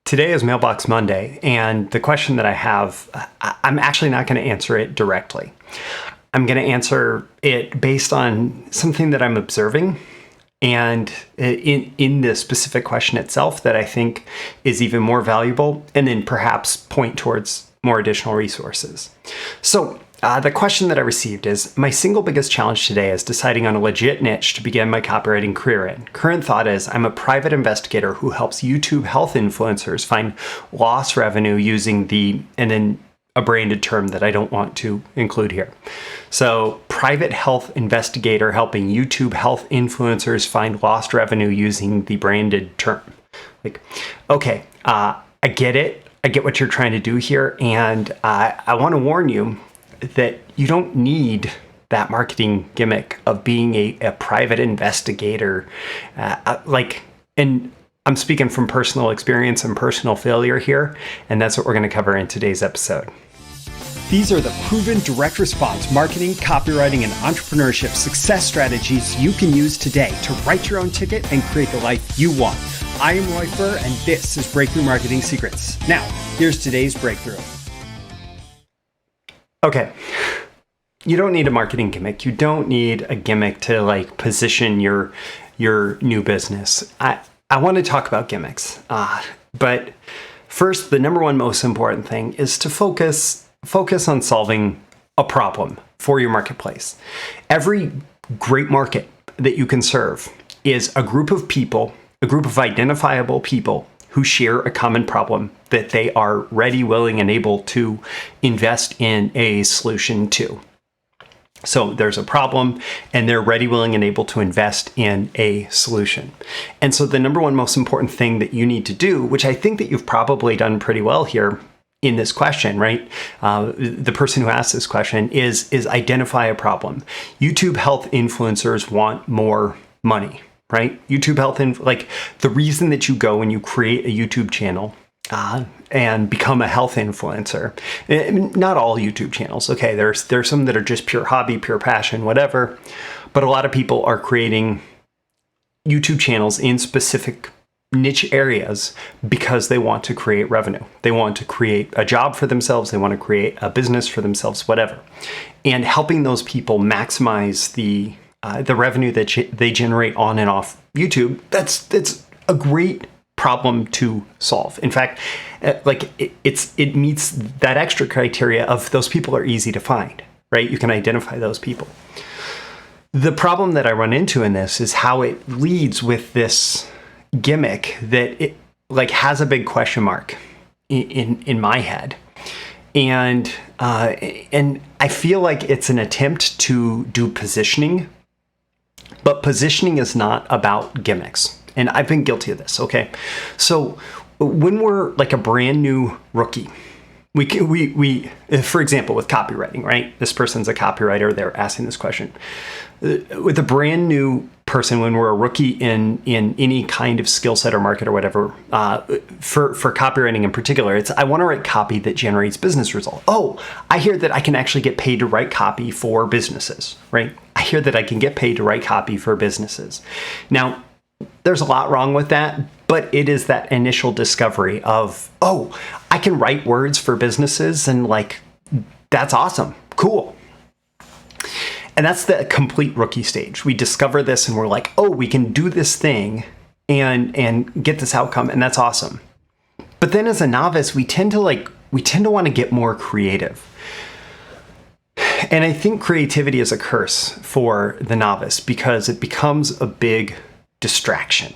Today is Mailbox Monday, and the question that I have, I'm actually not going to answer it directly. I'm going to answer it based on something that I'm observing and in the specific question itself that I think is even more valuable, and then perhaps point towards more additional resources. So the question that I received is, my single biggest challenge today is deciding on a legit niche to begin my copywriting career in. Current thought is, I'm a private investigator who helps YouTube health influencers find lost revenue using and then a branded term that I don't want to include here. So private health investigator helping YouTube health influencers find lost revenue using the branded term. Okay, I get it. I get what you're trying to do here. And I want to warn you that you don't need that marketing gimmick of being a private investigator. And I'm speaking from personal experience and personal failure here. And that's what we're going to cover in today's episode. These are the proven direct response marketing, copywriting, and entrepreneurship success strategies you can use today to write your own ticket and create the life you want. I am Roy Furr, and this is Breakthrough Marketing Secrets. Now, here's today's breakthrough. Okay, you don't need a marketing gimmick. You don't need a gimmick to position your new business. I want to talk about gimmicks, but first, the number one most important thing is to focus on solving a problem for your marketplace. Every great market that you can serve is a group of people, a group of identifiable people who share a common problem that they are ready, willing, and able to invest in a solution to. So there's a problem and they're ready, willing, and able to invest in a solution. And so the number one most important thing that you need to do, which I think that you've probably done pretty well here in this question, right? The person who asked this question is identify a problem. YouTube health influencers want more money, right? YouTube health, the reason that you go and you create a YouTube channel and become a health influencer, not all YouTube channels, okay? There's some that are just pure hobby, pure passion, whatever. But a lot of people are creating YouTube channels in specific niche areas because they want to create revenue. They want to create a job for themselves. They want to create a business for themselves, whatever. And helping those people maximize the revenue that they generate on and off YouTube, that's a great problem to solve. In fact, it meets that extra criteria of those people are easy to find, right? You can identify those people. The problem that I run into in this is how it leads with this gimmick that it has a big question mark in my head, and I feel like it's an attempt to do positioning, but positioning is not about gimmicks, and I've been guilty of this. Okay, so when we're like a brand new rookie, we for example with copywriting, right? This person's a copywriter. They're asking this question. With a brand new person, when we're a rookie in any kind of skill set or market or whatever, for copywriting in particular, I want to write copy that generates business results. Oh, I hear that I can actually get paid to write copy for businesses, right? I hear that I can get paid to write copy for businesses. Now, there's a lot wrong with that, but it is that initial discovery of, oh, I can write words for businesses, and that's awesome, cool. And that's the complete rookie stage. We discover this and we're like, oh, we can do this thing and get this outcome, and that's awesome. But then as a novice, we tend to want to get more creative. And I think creativity is a curse for the novice because it becomes a big distraction.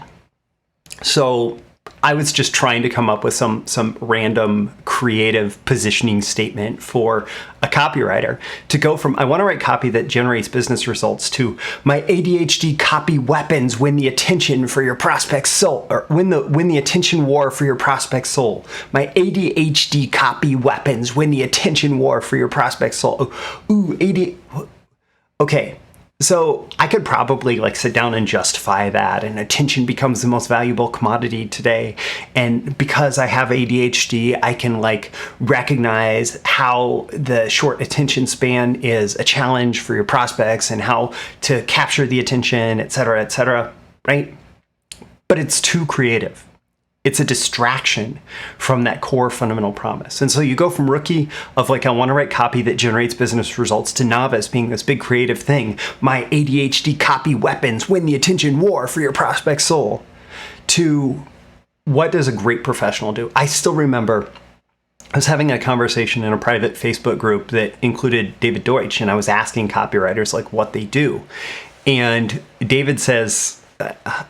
So I was just trying to come up with some random creative positioning statement for a copywriter to go from, I want to write copy that generates business results, to my ADHD copy weapons win the attention for your prospect's soul, or win the attention war for your prospect's soul. My ADHD copy weapons win the attention war for your prospect's soul. Ooh, okay. So I could probably sit down and justify that, and attention becomes the most valuable commodity today. And because I have ADHD, I can recognize how the short attention span is a challenge for your prospects and how to capture the attention, et cetera, right? But it's too creative. It's a distraction from that core fundamental promise. And so you go from rookie of like, I want to write copy that generates business results, to novice being this big creative thing. My ADHD copy weapons win the attention war for your prospect soul. To what does a great professional do? I still remember I was having a conversation in a private Facebook group that included David Deutsch, and I was asking copywriters like what they do. And David says,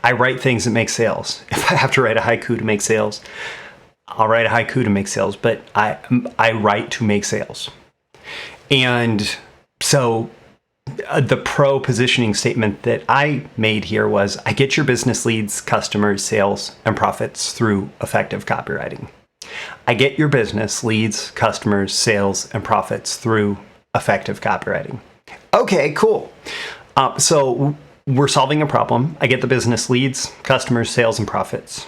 I write things that make sales. If I have to write a haiku to make sales, I'll write a haiku to make sales, but I write to make sales. And so the pro positioning statement that I made here was, I get your business leads, customers, sales, and profits through effective copywriting. I get your business leads, customers, sales, and profits through effective copywriting. Okay, cool. So we're solving a problem. I get the business leads, customers, sales, and profits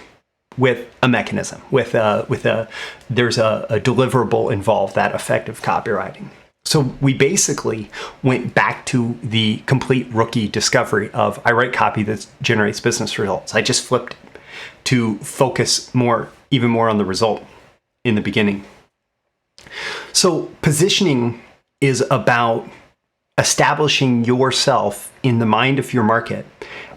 with a mechanism, there's a deliverable involved, that effective copywriting. So we basically went back to the complete rookie discovery of, I write copy that generates business results. I just flipped it to focus even more on the result in the beginning. So positioning is about establishing yourself in the mind of your market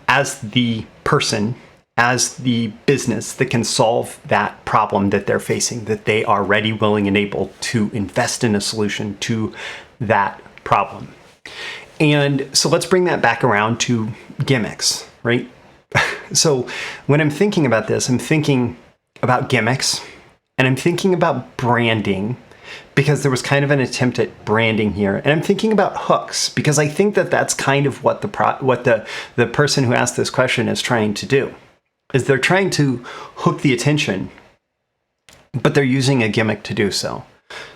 as the person, as the business that can solve that problem that they're facing, that they are ready, willing, and able to invest in a solution to that problem. And so let's bring that back around to gimmicks, right? So when I'm thinking about this, I'm thinking about gimmicks, and I'm thinking about branding, because there was kind of an attempt at branding here. And I'm thinking about hooks, because I think that that's kind of what the person who asked this question is trying to do, is they're trying to hook the attention, but they're using a gimmick to do so.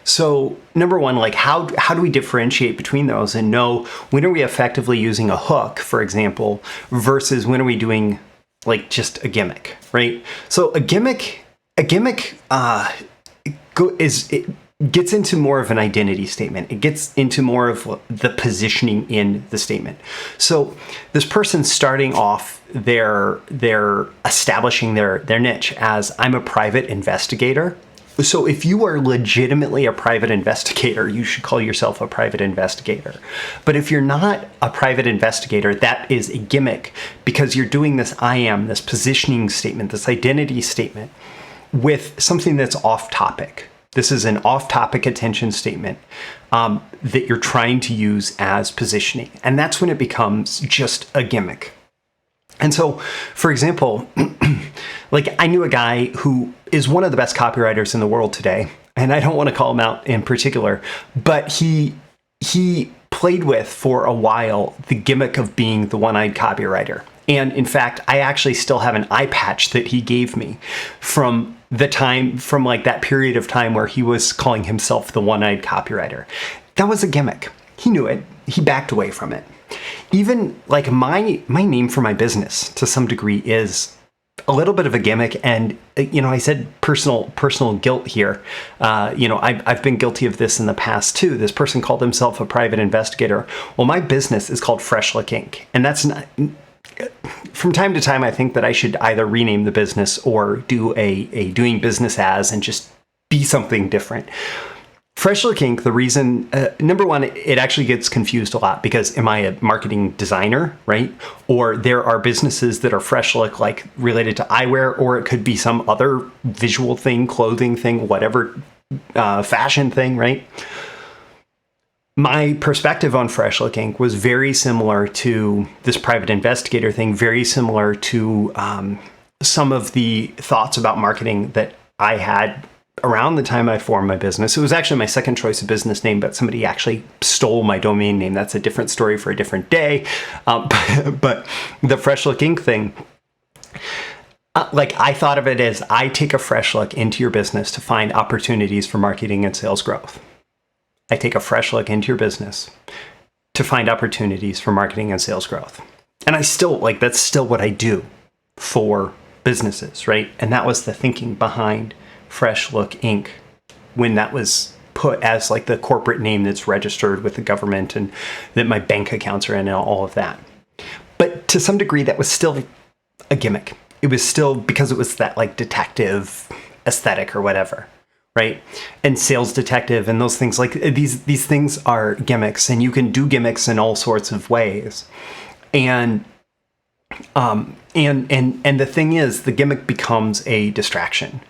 So number one, like how do we differentiate between those and know when are we effectively using a hook, for example, versus when are we doing like just a gimmick, right? So a gimmick gets into more of an identity statement. It gets into more of the positioning in the statement. So this person's starting off, they're establishing their niche as, I'm a private investigator. So if you are legitimately a private investigator, you should call yourself a private investigator. But if you're not a private investigator, that is a gimmick, because you're doing this this positioning statement, this identity statement with something that's off topic. This is an off-topic attention statement that you're trying to use as positioning. And that's when it becomes just a gimmick. And so, for example, like I knew a guy who is one of the best copywriters in the world today, and I don't want to call him out in particular, but he played with for a while the gimmick of being the one-eyed copywriter. And in fact, I actually still have an eye patch that he gave me from like that period of time where he was calling himself the one-eyed copywriter. That was a gimmick. He knew it. He backed away from it. Even like my name for my business to some degree is a little bit of a gimmick. And, I said personal guilt here. I've been guilty of this in the past too. This person called himself a private investigator. Well, my business is called Fresh Look Inc. And that's not... From time to time, I think that I should either rename the business or do a doing business as and just be something different. Fresh Look Inc., the reason, number one, it actually gets confused a lot because am I a marketing designer, right? Or there are businesses that are Fresh Look, like related to eyewear, or it could be some other visual thing, clothing thing, whatever, fashion thing, right? My perspective on Fresh Look Inc. was very similar to this private investigator thing, very similar to some of the thoughts about marketing that I had around the time I formed my business. It was actually my second choice of business name, but somebody actually stole my domain name. That's a different story for a different day. But the Fresh Look Inc. thing, I thought of it as I take a fresh look into your business to find opportunities for marketing and sales growth. I take a fresh look into your business to find opportunities for marketing and sales growth. And I still, that's still what I do for businesses, right? And that was the thinking behind Fresh Look Inc. when that was put as the corporate name that's registered with the government and that my bank accounts are in and all of that. But to some degree, that was still a gimmick. it was still because it was that like detective aesthetic or whatever, right? And sales detective and those things, like these things are gimmicks, and you can do gimmicks in all sorts of ways. And the thing is, the gimmick becomes a distraction.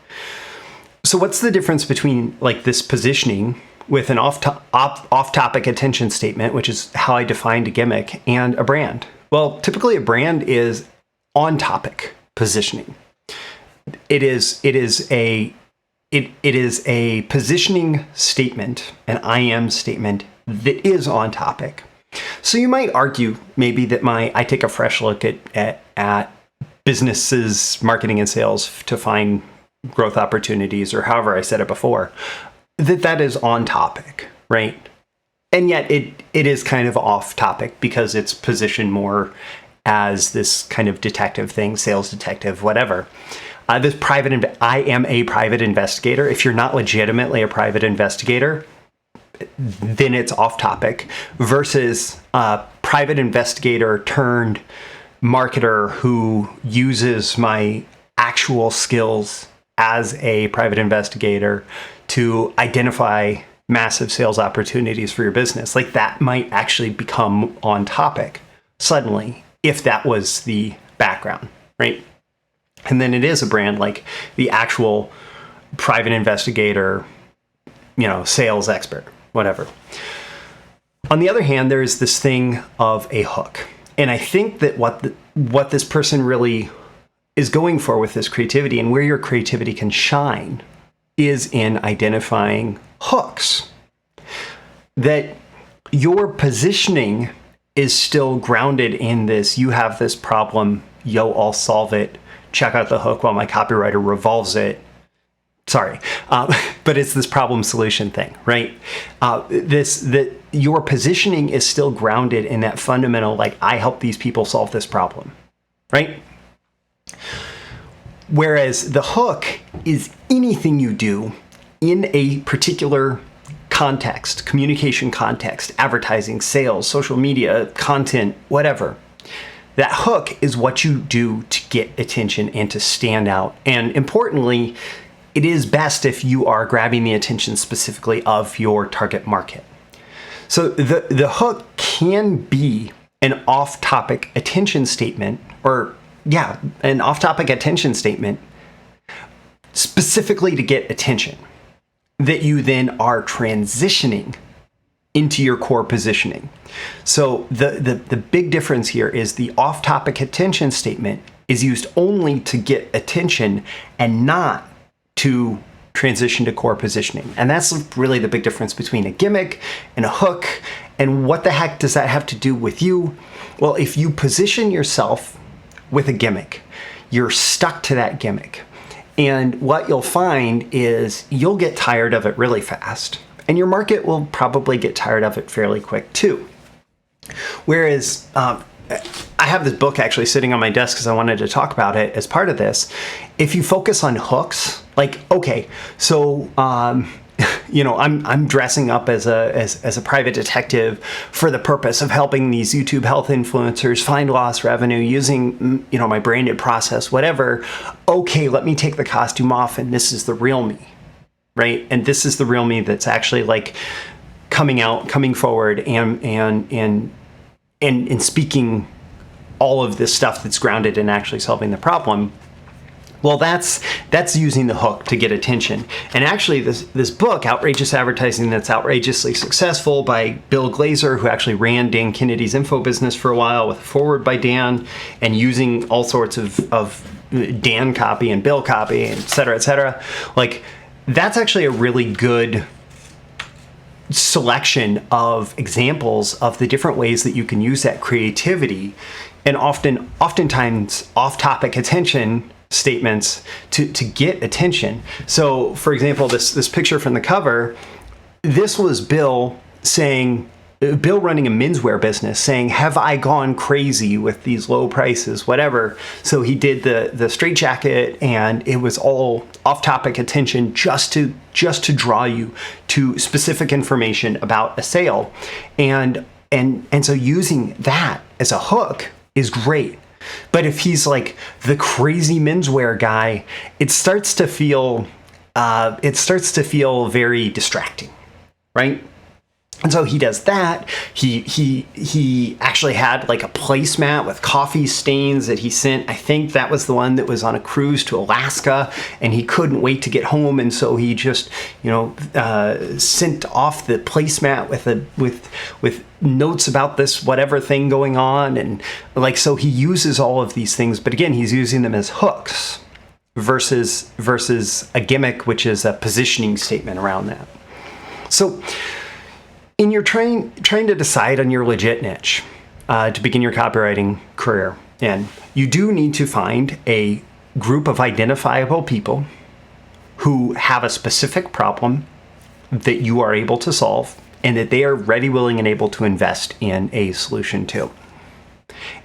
So what's the difference between like this positioning with an off-topic attention statement, which is how I defined a gimmick, and a brand? Well, typically a brand is on-topic positioning. It is a positioning statement, an I am statement that is on topic. So you might argue maybe that I take a fresh look at businesses, marketing and sales to find growth opportunities, or however I said it before, that is on topic, right? And yet it is kind of off topic because it's positioned more as this kind of detective thing, sales detective, whatever. I am a private investigator. If you're not legitimately a private investigator, then it's off topic, versus a private investigator turned marketer who uses my actual skills as a private investigator to identify massive sales opportunities for your business. Like that might actually become on topic suddenly if that was the background, right? And then it is a brand, like the actual private investigator, sales expert, whatever. On the other hand, there's this thing of a hook. And I think that what this person really is going for with this creativity, and where your creativity can shine, is in identifying hooks. That your positioning is still grounded in this, you have this problem, I'll solve it, check out the hook while my copywriter revolves it. Sorry, but it's this problem solution thing, right? That your positioning is still grounded in that fundamental, like, I help these people solve this problem, right? Whereas the hook is anything you do in a particular context, communication context, advertising, sales, social media, content, whatever. That hook is what you do to get attention and to stand out. And importantly, it is best if you are grabbing the attention specifically of your target market. So the hook can be an off-topic attention statement, an off-topic attention statement specifically to get attention that you then are transitioning into your core positioning. So the big difference here is the off-topic attention statement is used only to get attention and not to transition to core positioning. And that's really the big difference between a gimmick and a hook. And what the heck does that have to do with you? Well, if you position yourself with a gimmick, you're stuck to that gimmick. And what you'll find is you'll get tired of it really fast. And your market will probably get tired of it fairly quick too. Whereas I have this book actually sitting on my desk because I wanted to talk about it as part of this. If you focus on hooks, like, okay, so I'm dressing up as a private detective for the purpose of helping these YouTube health influencers find lost revenue using my branded process, whatever. Okay, let me take the costume off, and this is the real me, right? And this is the real me that's actually like coming forward and speaking all of this stuff that's grounded in actually solving the problem. Well, that's using the hook to get attention. And actually, this book, Outrageous Advertising That's Outrageously Successful, by Bill Glazer, who actually ran Dan Kennedy's info business for a while, with a foreword by Dan, and using all sorts of Dan copy and Bill copy, et cetera, like, that's actually a really good selection of examples of the different ways that you can use that creativity, and oftentimes off-topic attention statements to get attention. So, for example, this picture from the cover, this was Bill running a menswear business, saying, have I gone crazy with these low prices, whatever. So he did the straitjacket, and it was all off-topic attention just to draw you to specific information about a sale. And so using that as a hook is great. But if he's like the crazy menswear guy, it starts to feel very distracting, right? And so he does that. He actually had like a placemat with coffee stains that he sent. I think that was the one that was on a cruise to Alaska, and he couldn't wait to get home, and so he just sent off the placemat with notes about this whatever thing going on, and like so he uses all of these things, but again he's using them as hooks versus a gimmick, which is a positioning statement around that. So in your trying to decide on your legit niche to begin your copywriting career, and you do need to find a group of identifiable people who have a specific problem that you are able to solve and that they are ready, willing, and able to invest in a solution to.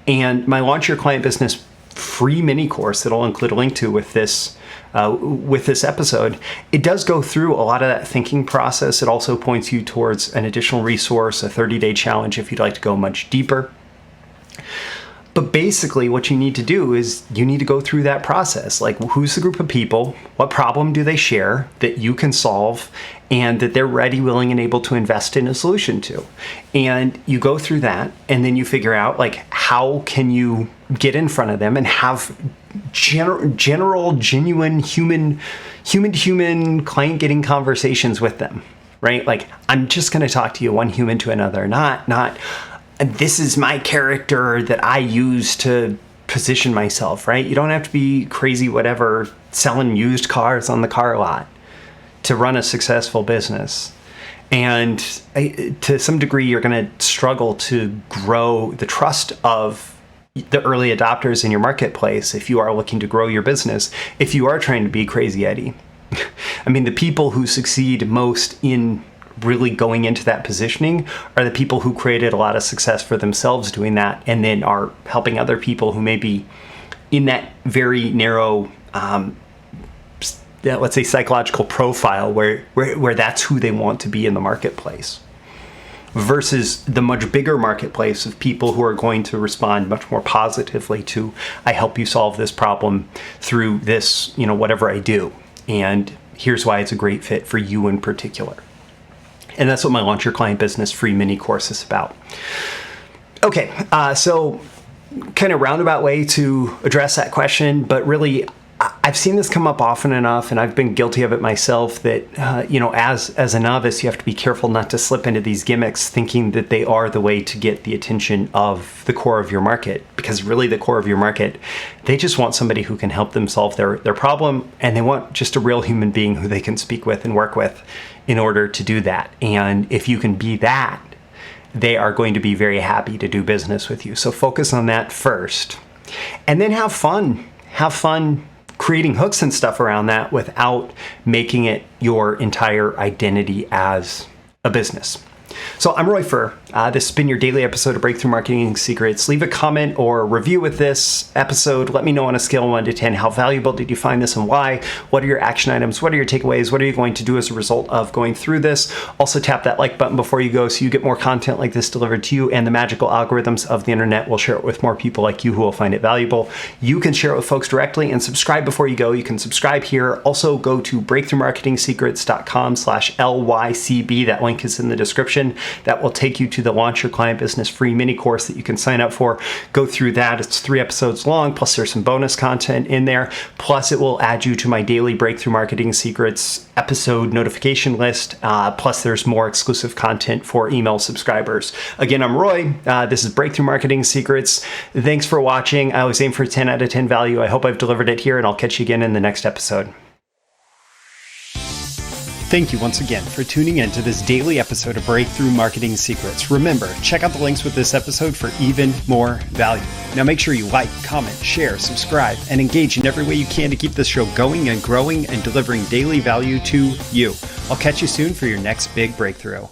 And my Launch Your Client Business free mini course that I'll include a link to with this episode, it does go through a lot of that thinking process. It also points you towards an additional resource, a 30-day challenge if you'd like to go much deeper. But basically what you need to do is you need to go through that process. Like, who's the group of people? What problem do they share that you can solve and that they're ready, willing, and able to invest in a solution to? And you go through that, and then you figure out like how can you get in front of them and have general, genuine, human to human client getting conversations with them, right? Like, I'm just going to talk to you one human to another, not this is my character that I use to position myself, right? You don't have to be crazy, whatever, selling used cars on the car lot to run a successful business. And to some degree, you're going to struggle to grow the trust of the early adopters in your marketplace if you are looking to grow your business, if you are trying to be Crazy Eddie. I mean, the people who succeed most in really going into that positioning are the people who created a lot of success for themselves doing that, and then are helping other people who may be in that very narrow, let's say, psychological profile where that's who they want to be in the marketplace, versus the much bigger marketplace of people who are going to respond much more positively to, I help you solve this problem through this, whatever I do, and here's why it's a great fit for you in particular. And that's what my Launch Your Client Business free mini course is about. Okay, so kind of roundabout way to address that question, but really I've seen this come up often enough, and I've been guilty of it myself, that as a novice, you have to be careful not to slip into these gimmicks thinking that they are the way to get the attention of the core of your market, because really the core of your market, they just want somebody who can help them solve their problem, and they want just a real human being who they can speak with and work with in order to do that. And if you can be that, they are going to be very happy to do business with you. So focus on that first, and then have fun creating hooks and stuff around that without making it your entire identity as a business. So I'm Roy Furr. This has been your daily episode of Breakthrough Marketing Secrets. Leave a comment or review with this episode. Let me know on a scale of 1 to 10, how valuable did you find this and why? What are your action items? What are your takeaways? What are you going to do as a result of going through this? Also tap that like button before you go so you get more content like this delivered to you, and the magical algorithms of the internet will share it with more people like you who will find it valuable. You can share it with folks directly, and subscribe before you go. You can subscribe here. Also go to breakthroughmarketingsecrets.com/LYCB. That link is in the description. That will take you to the Launch Your Client Business free mini course that you can sign up for. Go through that. It's 3 episodes long, plus there's some bonus content in there. Plus it will add you to my daily Breakthrough Marketing Secrets episode notification list. Plus there's more exclusive content for email subscribers. Again, I'm Roy. This is Breakthrough Marketing Secrets. Thanks for watching. I always aim for 10 out of 10 value. I hope I've delivered it here, and I'll catch you again in the next episode. Thank you once again for tuning in to this daily episode of Breakthrough Marketing Secrets. Remember, check out the links with this episode for even more value. Now make sure you like, comment, share, subscribe, and engage in every way you can to keep this show going and growing and delivering daily value to you. I'll catch you soon for your next big breakthrough.